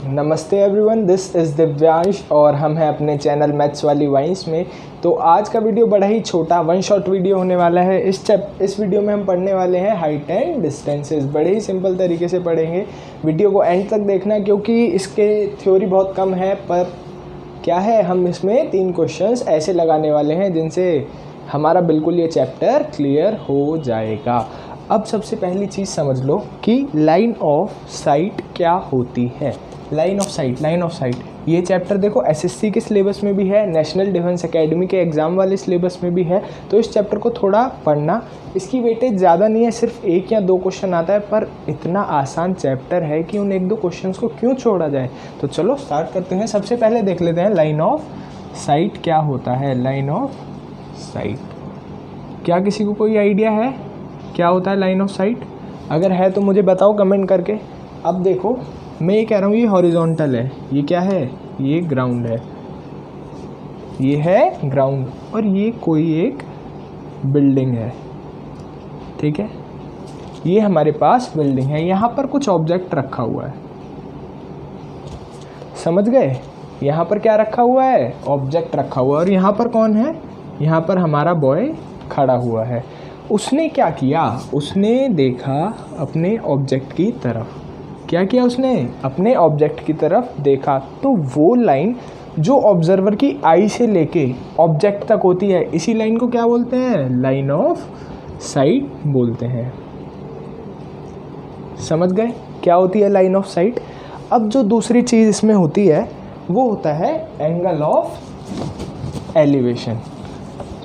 नमस्ते everyone, this is Divyansh और हम हैं अपने चैनल मैथ्स वाली वाइंस में। तो आज का वीडियो बड़ा ही छोटा वन शॉट वीडियो होने वाला है। इस वीडियो में हम पढ़ने वाले हैं हाइट एंड डिस्टेंसेस। बड़े ही सिंपल तरीके से पढ़ेंगे। वीडियो को एंड तक देखना क्योंकि इसके थ्योरी बहुत कम है, पर क्या है, हम इसमें 3 क्वेश्चंस ऐसे लगाने वाले हैं जिनसे हमारा बिल्कुल ये चैप्टर क्लियर हो जाएगा। अब सबसे पहली चीज़ समझ लो कि लाइन ऑफ साइट क्या होती है। लाइन ऑफ साइट ये चैप्टर देखो एसएससी के सिलेबस में भी है, नेशनल डिफेंस एकेडमी के एग्ज़ाम वाले सिलेबस में भी है। तो इस चैप्टर को थोड़ा पढ़ना। इसकी वेटेज ज़्यादा नहीं है, सिर्फ 1 या 2 क्वेश्चन आता है, पर इतना आसान चैप्टर है कि उन 1-2 क्वेश्चंस को क्यों छोड़ा जाए। तो चलो स्टार्ट करते हैं। सबसे पहले देख लेते हैं लाइन ऑफ साइट क्या होता है। लाइन ऑफ साइट, क्या किसी को कोई आइडिया है क्या होता है लाइन ऑफ साइट? अगर है तो मुझे बताओ कमेंट करके। अब देखो, मैं ये कह रहा हूँ ये हॉरिजॉन्टल है, ये क्या है, ये ग्राउंड है, ये है ग्राउंड, और ये कोई एक बिल्डिंग है, ठीक है। ये हमारे पास बिल्डिंग है, यहाँ पर कुछ ऑब्जेक्ट रखा हुआ है, समझ गए। यहाँ पर क्या रखा हुआ है, ऑब्जेक्ट रखा हुआ है। और यहाँ पर कौन है, यहाँ पर हमारा बॉय खड़ा हुआ है। उसने क्या किया, उसने देखा अपने ऑब्जेक्ट की तरफ। क्या किया उसने, अपने ऑब्जेक्ट की तरफ देखा। तो वो लाइन जो ऑब्जर्वर की आई से लेके ऑब्जेक्ट तक होती है, इसी लाइन को क्या बोलते हैं, लाइन ऑफ साइट बोलते हैं। समझ गए क्या होती है लाइन ऑफ साइट। अब जो दूसरी चीज़ इसमें होती है वो होता है एंगल ऑफ एलिवेशन।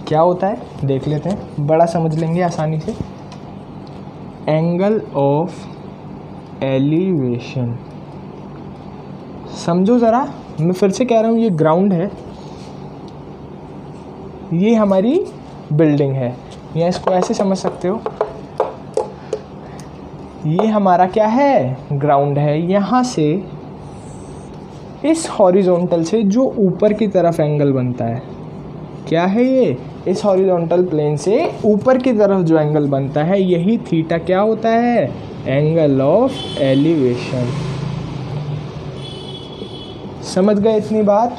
क्या होता है देख लेते हैं, बड़ा समझ लेंगे आसानी से। एंगल ऑफ एलिवेशन समझो ज़रा, मैं फिर से कह रहा हूँ, ये ग्राउंड है, ये हमारी बिल्डिंग है, या इसको ऐसे समझ सकते हो, ये हमारा क्या है, ग्राउंड है। यहाँ से इस हॉरिजॉन्टल से जो ऊपर की तरफ एंगल बनता है, क्या है ये, इस हॉरिजॉन्टल प्लेन से ऊपर की तरफ जो एंगल बनता है, यही थीटा क्या होता है, एंगल ऑफ एलिवेशन। समझ गए इतनी बात।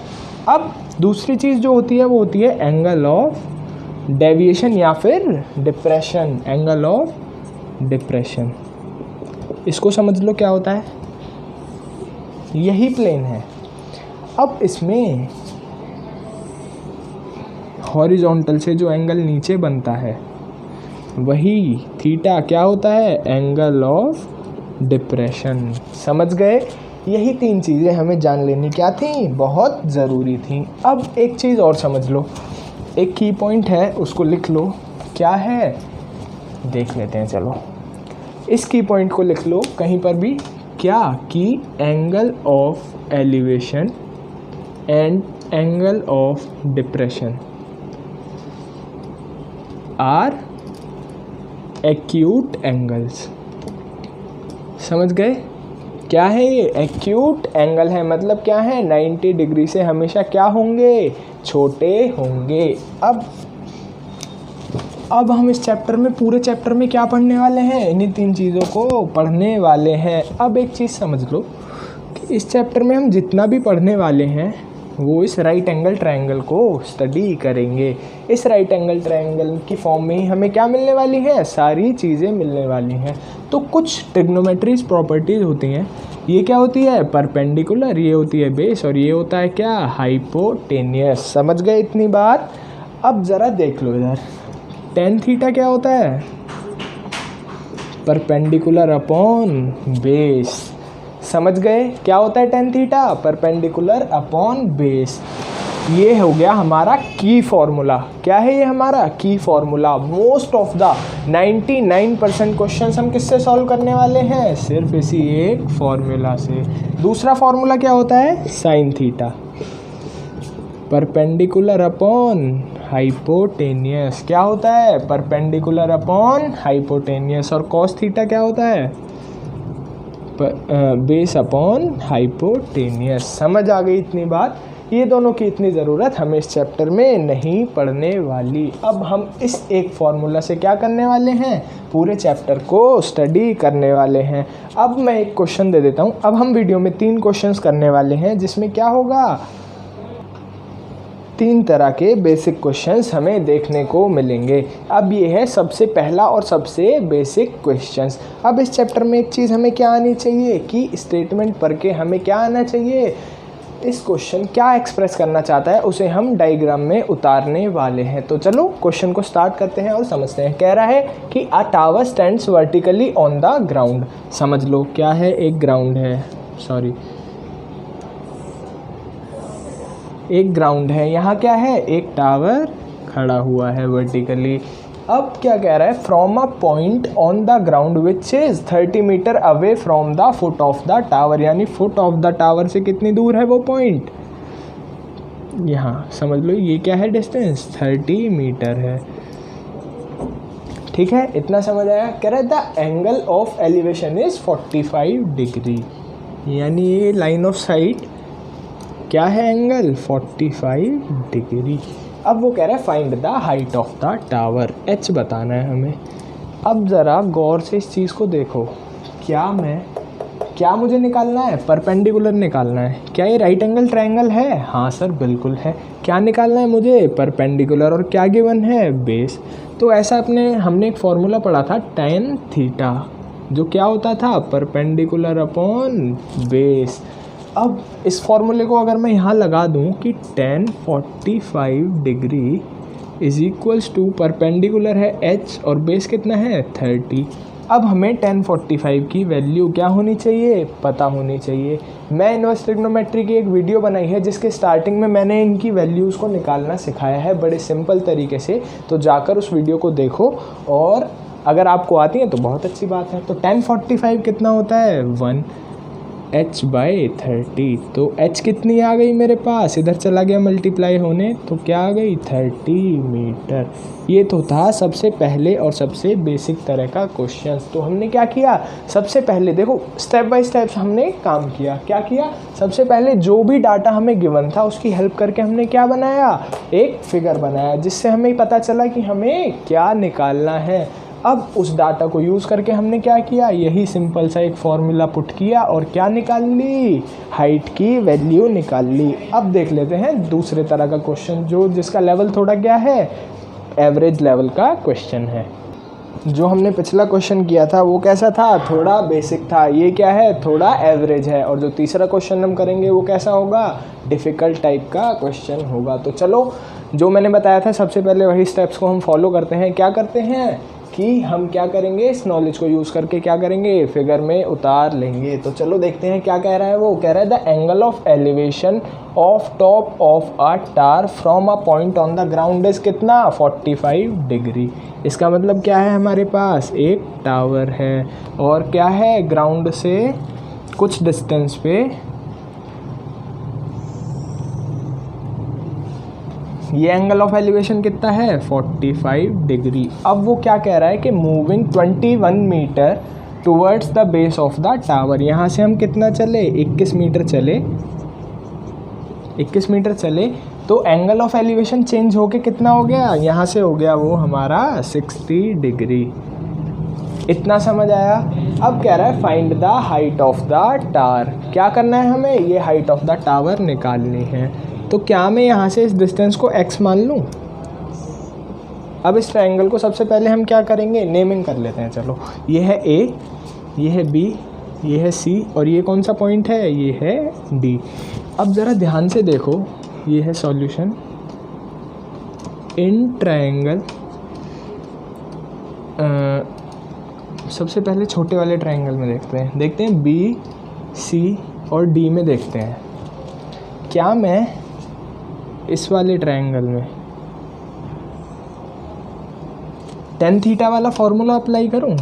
अब दूसरी चीज़ जो होती है वो होती है एंगल ऑफ डेविएशन या फिर डिप्रेशन। एंगल ऑफ डिप्रेशन, इसको समझ लो क्या होता है, यही प्लेन है। अब इसमें हॉरिजॉन्टल से जो एंगल नीचे बनता है वही थीटा क्या होता है, एंगल ऑफ डिप्रेशन। समझ गए। यही 3 चीज़ें हमें जान लेनी क्या थी, बहुत ज़रूरी थी। अब एक चीज़ और समझ लो, एक की पॉइंट है, उसको लिख लो। क्या है देख लेते हैं, चलो इस की पॉइंट को लिख लो कहीं पर भी। क्या कि angle of elevation and angle of depression are acute angles. समझ गए क्या है ये, एक्यूट एंगल है। मतलब क्या है, 90 डिग्री से हमेशा क्या होंगे, छोटे होंगे। अब हम इस चैप्टर में, पूरे चैप्टर में क्या पढ़ने वाले हैं, इन्हीं 3 चीज़ों को पढ़ने वाले हैं। अब एक चीज़ समझ लो कि इस चैप्टर में हम जितना भी पढ़ने वाले हैं वो इस राइट एंगल ट्रायंगल को स्टडी करेंगे। इस राइट एंगल ट्रायंगल की फॉर्म में ही हमें क्या मिलने वाली है, सारी चीज़ें मिलने वाली हैं। तो कुछ ट्रिग्नोमेट्रीज प्रॉपर्टीज़ होती हैं। ये क्या होती है, परपेंडिकुलर, ये होती है बेस, और ये होता है क्या, हाइपोटेनियस। समझ गए इतनी बात। अब ज़रा देख लो इधर, टेन थीटा क्या होता है, परपेंडिकुलर अपॉन बेस। समझ गए क्या होता है tan theta, perpendicular upon base. ये हो गया हमारा की फॉर्मूला। क्या है ये हमारा की formula. Most of the 99% questions हम किससे सॉल्व करने वाले हैं, सिर्फ इसी एक फॉर्मूला से। दूसरा फॉर्मूला क्या होता है, sine theta, perpendicular upon hypotenuse. क्या होता है, परपेंडिकुलर अपॉन हाइपोटेनियस। और कॉस थीटा क्या होता है, बेस अपॉन हाइपोटेनियस। समझ आ गई इतनी बात। ये दोनों की इतनी ज़रूरत हमें इस चैप्टर में नहीं पढ़ने वाली। अब हम इस एक फॉर्मूला से क्या करने वाले हैं, पूरे चैप्टर को स्टडी करने वाले हैं। अब मैं एक क्वेश्चन दे देता हूँ। अब हम वीडियो में 3 क्वेश्चंस करने वाले हैं, जिसमें क्या होगा, 3 तरह के बेसिक क्वेश्चंस हमें देखने को मिलेंगे। अब ये है सबसे पहला और सबसे बेसिक क्वेश्चंस। अब इस चैप्टर में एक चीज़ हमें क्या आनी चाहिए कि स्टेटमेंट पढ़ के हमें क्या आना चाहिए, इस क्वेश्चन क्या एक्सप्रेस करना चाहता है उसे हम डायग्राम में उतारने वाले हैं। तो चलो क्वेश्चन को स्टार्ट करते हैं और समझते हैं। कह रहा है कि अ tower stands vertically on the ground. समझ लो क्या है, एक ग्राउंड है, एक ग्राउंड है, यहाँ क्या है, एक टावर खड़ा हुआ है वर्टिकली। अब क्या कह रहा है, from a point on the ground which is 30 metre away from the foot of the tower, यानी फुट ऑफ द टावर से कितनी दूर है वो पॉइंट, यहाँ समझ लो ये क्या है, डिस्टेंस 30 मीटर है। ठीक है, इतना समझ आया। कह रहा है the angle of elevation is 45 degree, यानी ये लाइन ऑफ साइट क्या है, एंगल 45 डिग्री। अब वो कह रहा है find the height of the tower, h बताना है हमें। अब ज़रा गौर से इस चीज़ को देखो, क्या मुझे निकालना है, परपेंडिकुलर निकालना है। क्या ये राइट एंगल ट्रायंगल है, हाँ सर बिल्कुल है। क्या निकालना है मुझे, परपेंडिकुलर, और क्या गिवन है, बेस। तो ऐसा हमने एक फॉर्मूला पढ़ा था tan थीटा, जो क्या होता था, परपेंडिकुलर अपॉन बेस। अब इस फॉर्मूले को अगर मैं यहाँ लगा दूँ कि tan 45 degree is equals to, perpendicular है h और बेस कितना है 30। अब हमें tan 45 की वैल्यू क्या होनी चाहिए, पता होनी चाहिए। मैं इनवर्स ट्रिग्नोमेट्री की एक वीडियो बनाई है जिसके स्टार्टिंग में मैंने इनकी वैल्यूज़ को निकालना सिखाया है बड़े सिंपल तरीके से, तो जाकर उस वीडियो को देखो, और अगर आपको आती है तो बहुत अच्छी बात है। तो tan 45 कितना होता है, 1h/30। तो h कितनी आ गई मेरे पास, इधर चला गया मल्टीप्लाई होने, तो क्या आ गई, 30 मीटर। ये तो था सबसे पहले और सबसे बेसिक तरह का क्वेश्चन। तो हमने क्या किया, सबसे पहले देखो स्टेप बाय स्टेप हमने काम किया। क्या किया, सबसे पहले जो भी डाटा हमें गिवन था उसकी हेल्प करके हमने क्या बनाया, एक फिगर बनाया, जिससे हमें पता चला कि हमें क्या निकालना है। अब उस डाटा को यूज़ करके हमने क्या किया, यही सिंपल सा एक फॉर्मूला पुट किया और क्या निकाल ली, हाइट की वैल्यू निकाल ली। अब देख लेते हैं दूसरे तरह का क्वेश्चन, जिसका लेवल थोड़ा क्या है, एवरेज लेवल का क्वेश्चन है। जो हमने पिछला क्वेश्चन किया था वो कैसा था, थोड़ा बेसिक था। ये क्या है, थोड़ा एवरेज है। और जो तीसरा क्वेश्चन हम करेंगे वो कैसा होगा, डिफ़िकल्ट टाइप का क्वेश्चन होगा। तो चलो, जो मैंने बताया था सबसे पहले वही स्टेप्स को हम फॉलो करते हैं। क्या करते हैं कि हम क्या करेंगे, इस नॉलेज को यूज़ करके क्या करेंगे, फिगर में उतार लेंगे। तो चलो देखते हैं क्या कह रहा है वो। कह रहा है the angle of elevation of top of a tower from a point on the ground is कितना, 45 डिग्री। इसका मतलब क्या है, हमारे पास एक टावर है और क्या है, ग्राउंड से कुछ डिस्टेंस पे ये एंगल ऑफ एलिवेशन कितना है, 45 डिग्री। अब वो क्या कह रहा है कि moving 21 metre towards the base of the tower. यहाँ से हम कितना चले, 21 मीटर चले, 21 मीटर चले, तो एंगल ऑफ एलिवेशन चेंज होके कितना हो गया, यहाँ से हो गया वो हमारा 60 डिग्री। इतना समझ आया। अब कह रहा है find the height of the tower. क्या करना है हमें, ये हाइट ऑफ द टावर निकालनी है। तो क्या मैं यहाँ से इस डिस्टेंस को x मान लूँ। अब इस ट्रायंगल को सबसे पहले हम क्या करेंगे, नेमिंग कर लेते हैं। चलो, ये है A, ये है B, ये है C, और ये कौन सा पॉइंट है, ये है D। अब ज़रा ध्यान से देखो, ये है सॉल्यूशन। इन ट्रायंगल, सबसे पहले छोटे वाले ट्रायंगल में देखते हैं B, C और D में देखते हैं। क्या मैं इस वाले ट्रायंगल में tan थीटा वाला फॉर्मूला अप्लाई करूं,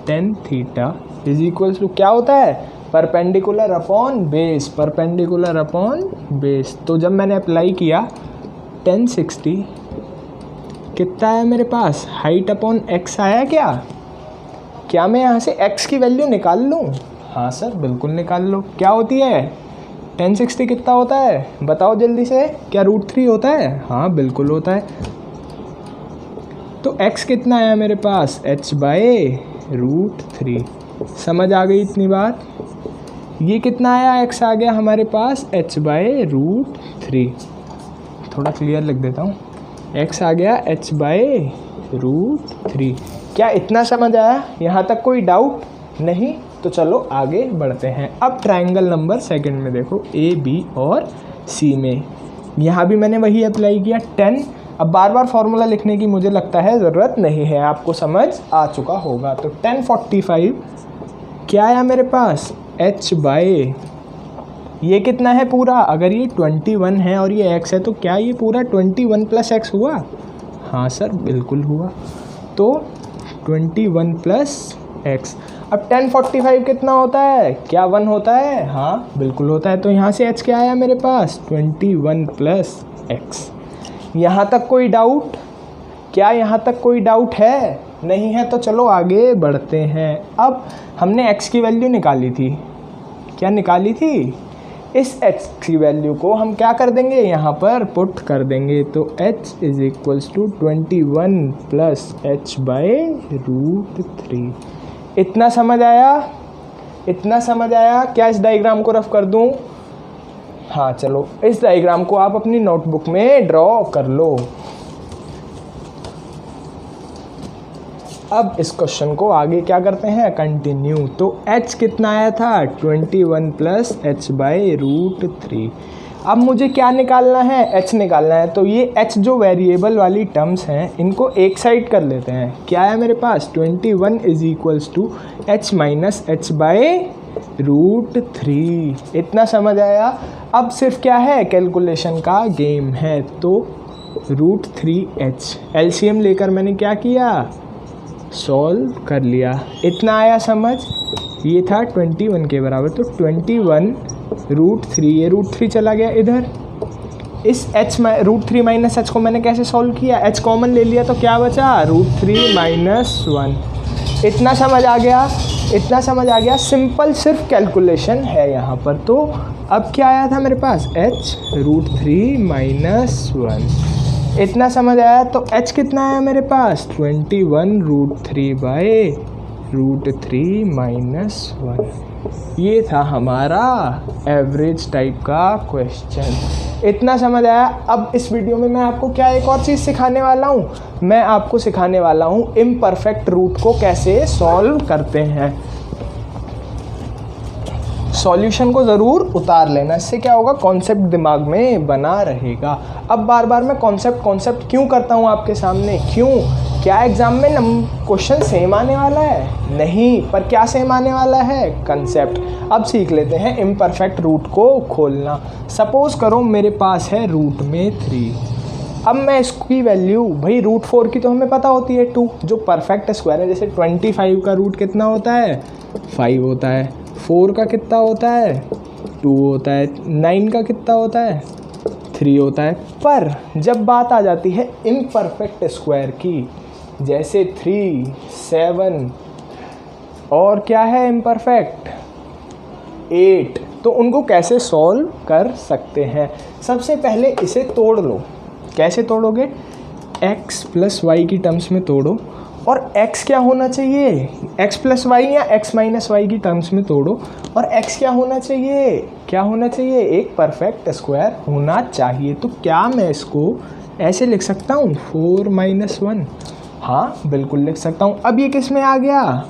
tan theta is equals to क्या होता है, perpendicular upon base, perpendicular upon base. तो जब मैंने अप्लाई किया tan 60 कितना आया मेरे पास, हाइट अपॉन x आया। क्या मैं यहाँ से x की वैल्यू निकाल लूँ, हाँ सर बिल्कुल निकाल लो। क्या होती है, tan 60 कितना होता है, बताओ जल्दी से, क्या √3 होता है, हाँ बिल्कुल होता है। तो x कितना आया मेरे पास, h/√3। समझ आ गई इतनी बात। ये कितना आया, x आ गया हमारे पास h/√3। थोड़ा क्लियर लिख देता हूँ, x आ गया h/√3। क्या इतना समझ आया? यहाँ तक कोई डाउट नहीं? तो चलो आगे बढ़ते हैं। अब ट्रायंगल नंबर सेकंड में देखो, ए बी और सी में यहाँ भी मैंने वही अप्लाई किया 10। अब बार बार फॉर्मूला लिखने की मुझे लगता है ज़रूरत नहीं है, आपको समझ आ चुका होगा। तो 1045 क्या आया मेरे पास, h/, ये कितना है पूरा, अगर ये 21 है और ये x है तो क्या ये पूरा 21 + x हुआ? हाँ सर बिल्कुल हुआ। तो 21 + x। अब 1045 कितना होता है, क्या 1 होता है? हाँ बिल्कुल होता है। तो यहाँ से h क्या आया मेरे पास, 21 + x। यहाँ तक कोई डाउट? क्या यहाँ तक कोई डाउट है? नहीं है तो चलो आगे बढ़ते हैं। अब हमने x की वैल्यू निकाली थी, क्या निकाली थी? इस x की वैल्यू को हम क्या कर देंगे, यहाँ पर पुट कर देंगे। तो h = 21 + h/√3। इतना समझ आया? इतना समझ आया? क्या इस डायग्राम को रफ कर दूँ? हाँ चलो, इस डायग्राम को आप अपनी नोटबुक में ड्रॉ कर लो। अब इस क्वेश्चन को आगे क्या करते हैं, कंटिन्यू। तो h कितना आया था, 21 + h/√3। अब मुझे क्या निकालना है, h निकालना है। तो ये h जो वेरिएबल वाली टर्म्स हैं इनको एक साइड कर लेते हैं। क्या है मेरे पास, 21 = h - h/√3। इतना समझ आया? अब सिर्फ क्या है, कैलकुलेशन का गेम है। तो √3h एलसीएम लेकर मैंने क्या किया, सॉल्व कर लिया। इतना आया समझ? ये था 21 के बराबर। तो 21 √3, ये √3 चला गया इधर। इस √3 - h को मैंने कैसे सॉल्व किया, h कॉमन ले लिया तो क्या बचा, √3 - 1। इतना समझ आ गया? इतना समझ आ गया? सिंपल सिर्फ कैलकुलेशन है यहाँ पर। तो अब क्या आया था मेरे पास, h √3 - 1। इतना समझ आया? तो h कितना आया मेरे पास, 21 √3/√3 - 1। ये था हमारा एवरेज टाइप का क्वेश्चन। इतना समझ आया? अब इस वीडियो में मैं आपको क्या एक और चीज़ सिखाने वाला हूँ, मैं आपको सिखाने वाला हूँ इम्परफेक्ट रूट को कैसे सॉल्व करते हैं। सॉल्यूशन को ज़रूर उतार लेना, इससे क्या होगा, कॉन्सेप्ट दिमाग में बना रहेगा। अब बार बार मैं कॉन्सेप्ट क्यों करता हूँ आपके सामने, क्यों? क्या एग्ज़ाम में क्वेश्चन सेम आने वाला है? नहीं, पर क्या सेम आने वाला है, कंसेप्ट। अब सीख लेते हैं इम्परफेक्ट रूट को खोलना। सपोज़ करो मेरे पास है रूट में 3। अब मैं इसकी वैल्यू, भाई √4 की तो हमें पता होती है 2, जो परफेक्ट स्क्वायर है। जैसे 25 का रूट कितना होता है, 5 होता है। 4 का कितना होता है, 2 होता है। 9 का कितना होता है, 3 होता है। पर जब बात आ जाती है इम्परफेक्ट स्क्वायर की, जैसे 3, 7 और क्या है इम्परफेक्ट, 8, तो उनको कैसे सॉल्व कर सकते हैं? सबसे पहले इसे तोड़ लो। कैसे तोड़ोगे, x + y की टर्म्स में तोड़ो। और x क्या होना चाहिए, x + y या x - y की टर्म्स में तोड़ो। और x क्या होना चाहिए, क्या होना चाहिए, एक परफेक्ट स्क्वायर होना चाहिए। तो क्या मैं इसको ऐसे लिख सकता हूँ, 4 - 1? हाँ बिल्कुल लिख सकता हूँ। अब ये किस में आ गया,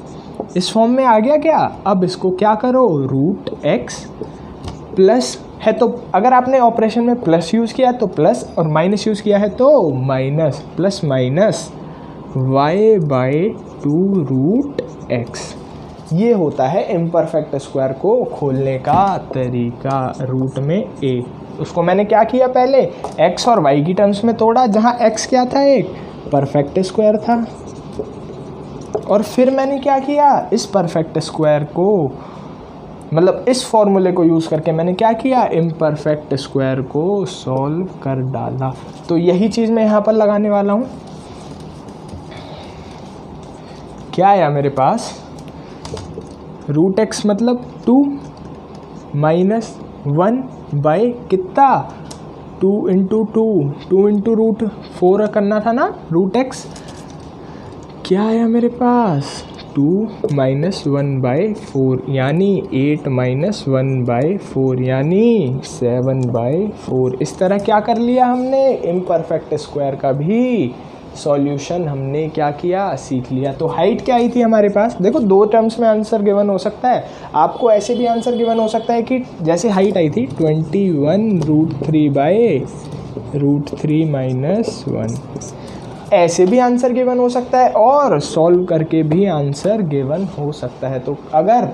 इस फॉर्म में आ गया क्या? अब इसको क्या करो, √x प्लस है, तो अगर आपने ऑपरेशन में प्लस यूज़ किया तो प्लस, और माइनस यूज़ किया है तो minus, plus minus y/2 √x। ये होता है इम्परफेक्ट स्क्वायर को खोलने का तरीका। रूट में a, उसको मैंने क्या किया, पहले x और y की टर्म्स में तोड़ा, जहाँ x क्या था, एक परफेक्ट स्क्वायर था। और फिर मैंने क्या किया, इस परफेक्ट स्क्वायर को, मतलब इस फॉर्मूले को यूज़ करके मैंने क्या किया, इम्परफेक्ट स्क्वायर को सॉल्व कर डाला। तो यही चीज़ मैं यहाँ पर लगाने वाला हूँ। क्या आया मेरे पास, √x मतलब 2 - 1 बाय कितना, 2 × 2 × √4 करना था ना √x। क्या आया मेरे पास 2 - 1/4 यानी 8 - 1/4 यानी 7/4। इस तरह क्या कर लिया हमने, इम्परफेक्ट स्क्वायर का भी सॉल्यूशन हमने क्या किया, सीख लिया। तो हाइट क्या आई थी हमारे पास, देखो दो टर्म्स में आंसर गिवन हो सकता है, आपको ऐसे भी आंसर गिवन हो सकता है कि जैसे हाइट आई थी 21√3/√3 - 1, ऐसे भी आंसर गिवन हो सकता है और सॉल्व करके भी आंसर गिवन हो सकता है। तो अगर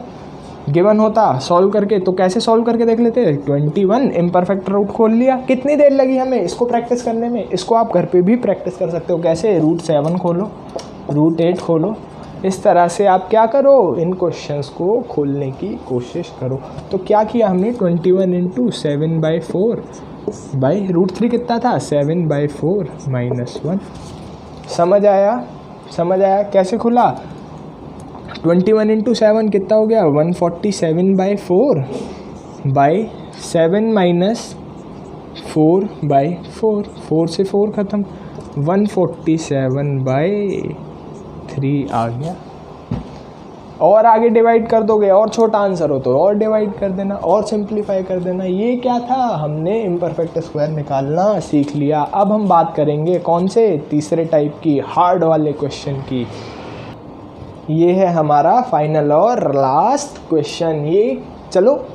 गिवन होता सॉल्व करके तो कैसे सॉल्व करके देख लेते, 21 इम्परफेक्ट रूट खोल लिया। कितनी देर लगी हमें इसको प्रैक्टिस करने में, इसको आप घर पे भी प्रैक्टिस कर सकते हो। कैसे, √7 खोलो, √8 खोलो, इस तरह से आप क्या करो, इन क्वेश्चंस को खोलने की कोशिश करो। तो क्या किया हमने, 21 × 7/4/√3 कितना था, 7/4 - 1। समझ आया कैसे खुला, 21 × 7 कितना हो गया, 147/4/7 - 4/4, 4 से 4 ख़त्म, 147/3 आ गया। और आगे डिवाइड कर दोगे, और छोटा आंसर हो तो और डिवाइड कर देना और सिंप्लीफाई कर देना। ये क्या था, हमने इम्परफेक्ट स्क्वायर निकालना सीख लिया। अब हम बात करेंगे कौन से, तीसरे टाइप की, हार्ड वाले क्वेश्चन की। ये है हमारा फाइनल और लास्ट क्वेश्चन। ये चलो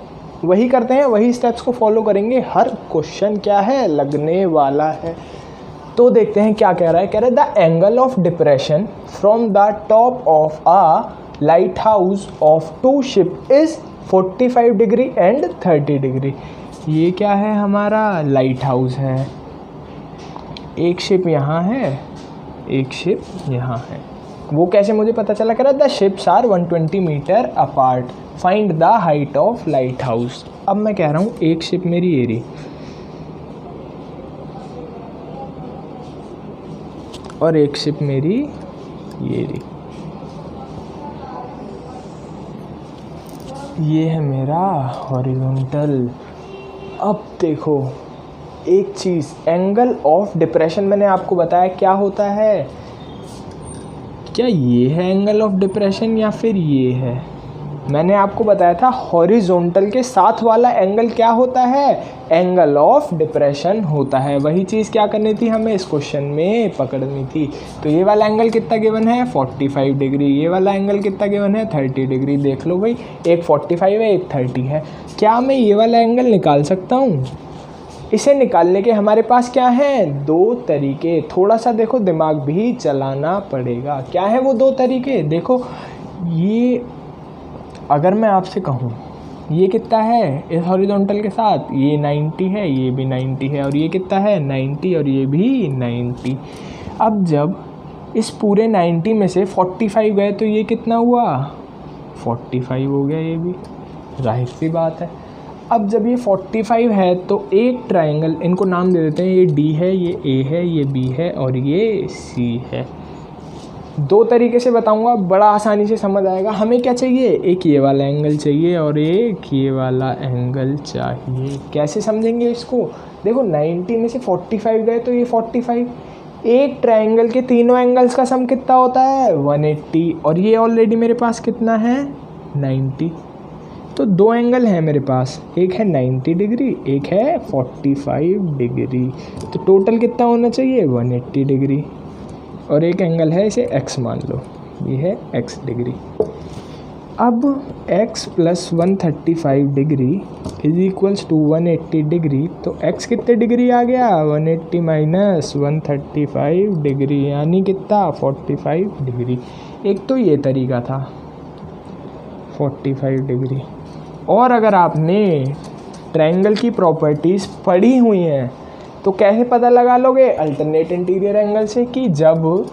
वही करते हैं, वही स्टेप्स को फॉलो करेंगे। हर क्वेश्चन क्या है, लगने वाला है। तो देखते हैं क्या कह रहा है। कह रहा है the angle of depression from the top of a light house of 2 ship is 45 degree and 30 degree. ये क्या है, हमारा लाइट हाउस है। एक शिप यहाँ है, एक शिप यहाँ है। वो कैसे मुझे पता चला, कह रहा the ships are 120 metre apart, find the height of lighthouse. अब मैं कह रहा हूँ एक शिप मेरी ये रही और एक शिप मेरी ये रही, ये है मेरा हॉरिजॉन्टल। अब देखो एक चीज़, एंगल ऑफ डिप्रेशन मैंने आपको बताया क्या होता है, क्या ये है एंगल ऑफ डिप्रेशन या फिर ये है। मैंने आपको बताया था हॉरिजॉन्टल के साथ वाला एंगल क्या होता है, एंगल ऑफ डिप्रेशन होता है। वही चीज़ क्या करनी थी हमें, इस क्वेश्चन में पकड़नी थी। तो ये वाला एंगल कितना गिवन है, 45 डिग्री। ये वाला एंगल कितना गिवन है, 30 डिग्री। देख लो भाई, एक 45 है, एक 30 है। क्या मैं ये वाला एंगल निकाल सकता हूँ। इसे निकालने के हमारे पास क्या है, 2 तरीके। थोड़ा सा देखो दिमाग भी चलाना पड़ेगा। क्या है वो 2 तरीके, देखो ये अगर मैं आपसे कहूँ ये कितना है इस हॉरिजॉन्टल के साथ, ये 90 है, ये भी 90 है, और ये कितना है 90 और ये भी 90। अब जब इस पूरे 90 में से 45 गए तो ये कितना हुआ, 45 हो गया। ये भी जाहिर सी बात है। अब जब ये 45 है तो एक ट्रायंगल, इनको नाम दे देते हैं, ये D है, ये A है, ये B है और ये C है। 2 तरीके से बताऊंगा, बड़ा आसानी से समझ आएगा। हमें क्या चाहिए, एक ये वाला एंगल चाहिए और एक ये वाला एंगल चाहिए। कैसे समझेंगे इसको, देखो 90 में से 45 गए तो ये 45। एक ट्रायंगल के तीनों एंगल्स का सम कितना होता है, 180, और ये ऑलरेडी मेरे पास कितना है 90। तो 2 एंगल हैं मेरे पास, एक है 90 डिग्री, एक है 45 डिग्री। तो टोटल कितना होना चाहिए, 180 डिग्री। और एक एंगल है, इसे x मान लो, ये है x डिग्री। अब x + 135 degree is equals to 180 degree. तो x कितने डिग्री आ गया, 180 - 135 डिग्री, यानी कितना 45 डिग्री। एक तो ये तरीका था 45 डिग्री। और अगर आपने ट्रायंगल की प्रॉपर्टीज़ पढ़ी हुई हैं तो कैसे पता लगा लोगे, अल्टरनेट इंटीरियर एंगल से, कि जब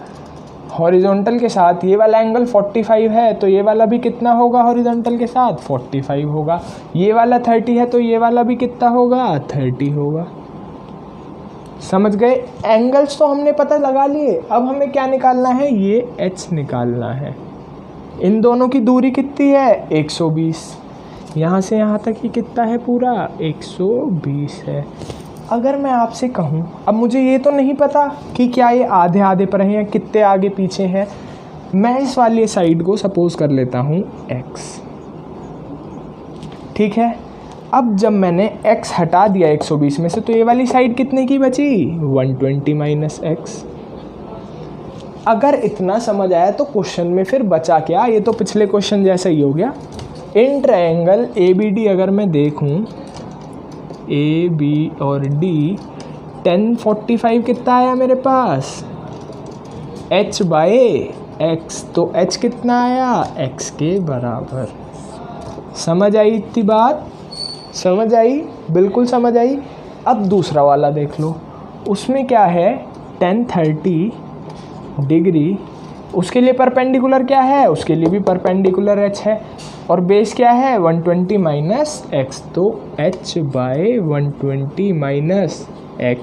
हॉरिजॉन्टल के साथ ये वाला एंगल 45 है तो ये वाला भी कितना होगा, हॉरिजॉन्टल के साथ 45 होगा। ये वाला 30 है तो ये वाला भी कितना होगा, 30 होगा। समझ गए, एंगल्स तो हमने पता लगा लिए। अब हमें क्या निकालना है, ये h निकालना है। इन दोनों की दूरी कितनी है, 120। यहाँ से यहाँ तक ही कितना है, पूरा 120 है। अगर मैं आपसे कहूँ, अब मुझे ये तो नहीं पता कि क्या ये आधे आधे पर हैं या कितने आगे पीछे हैं, मैं इस वाली साइड को सपोज कर लेता हूँ x, ठीक है। अब जब मैंने x हटा दिया 120 में से, तो ये वाली साइड कितने की बची? 120 माइनस x। अगर इतना समझ आया तो क्वेश्चन में फिर बचा क्या? ये तो पिछले क्वेश्चन जैसा ही हो गया। इन ट्रायंगल ABD अगर मैं देखूं, AB और D, 1045 कितना आया मेरे पास? h बाय x, तो h कितना आया? x के बराबर। समझ आई इतनी बात? समझ आई? बिल्कुल समझ आई। अब दूसरा वाला देख लो, उसमें क्या है? 1030 डिग्री, उसके लिए परपेंडिकुलर क्या है? उसके लिए भी परपेंडिकुलर h है, और बेस क्या है? 120 माइनस x, तो h बाय 120 माइनस x।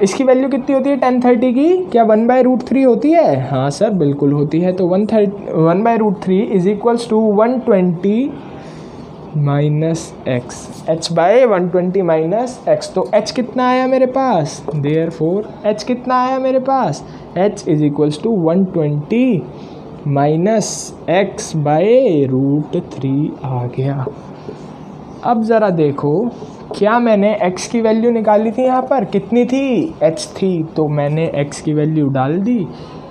इसकी वैल्यू कितनी होती है 1030 की? क्या 1/√3 होती है? हाँ सर बिल्कुल होती है। तो 1/√3 is equals to 120 minus x, h by 120 minus x. तो h कितना आया मेरे पास? देयरफॉर h कितना आया मेरे पास? h is equals to 120 minus x by √3 आ गया। अब ज़रा देखो, क्या मैंने x की वैल्यू निकाली थी? यहाँ पर कितनी थी? h थी, तो मैंने x की वैल्यू डाल दी।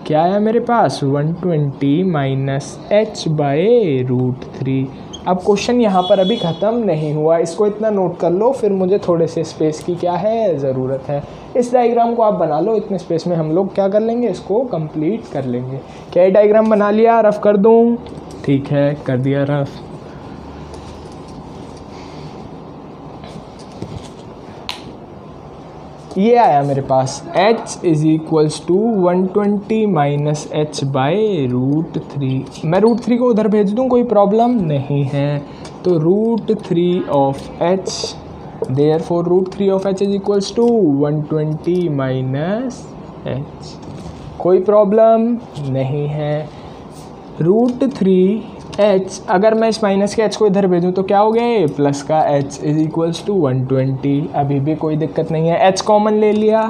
क्या आया मेरे पास? 120 माइनस h बाय √3। अब क्वेश्चन यहाँ पर अभी ख़त्म नहीं हुआ, इसको इतना नोट कर लो, फिर मुझे थोड़े से स्पेस की क्या है? ज़रूरत है। इस डायग्राम को आप बना लो, इतने स्पेस में हम लोग क्या कर लेंगे? इसको कंप्लीट कर लेंगे। क्या ये डायग्राम बना लिया? रफ़ कर दूँ? ठीक है, कर दिया रफ़। ये आया मेरे पास h is equals to 120 minus h by √3। मैं √3 को उधर भेज दूँ, कोई प्रॉब्लम नहीं है। तो √3 of h, therefore √3 of h is equals to 120 minus h। कोई प्रॉब्लम नहीं है। √3 h, अगर मैं इस माइनस के h को इधर भेजूँ तो क्या हो गया? ये प्लस का h इज इक्वल्स टू 120। अभी भी कोई दिक्कत नहीं है, h कॉमन ले लिया।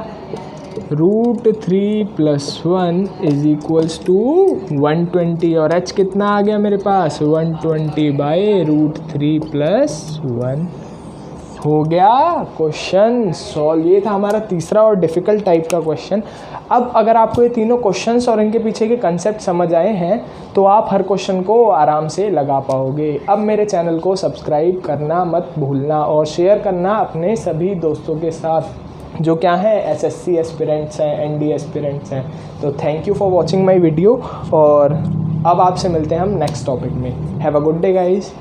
√3 + 1 इज इक्वल्स टू 120, और h कितना आ गया मेरे पास? 120 बाय √3 + 1। हो गया क्वेश्चन सॉल्व। ये था हमारा तीसरा और डिफ़िकल्ट टाइप का क्वेश्चन। अब अगर आपको ये तीनों क्वेश्चंस और इनके पीछे के कंसेप्ट समझ आए हैं, तो आप हर क्वेश्चन को आराम से लगा पाओगे। अब मेरे चैनल को सब्सक्राइब करना मत भूलना, और शेयर करना अपने सभी दोस्तों के साथ जो क्या हैं, SSC एस्पिरेंट्स हैं, ND एस्पिरेंट्स हैं। तो thank you for watching my video, और अब आपसे मिलते हैं हम नेक्स्ट टॉपिक में। Have a good day guys.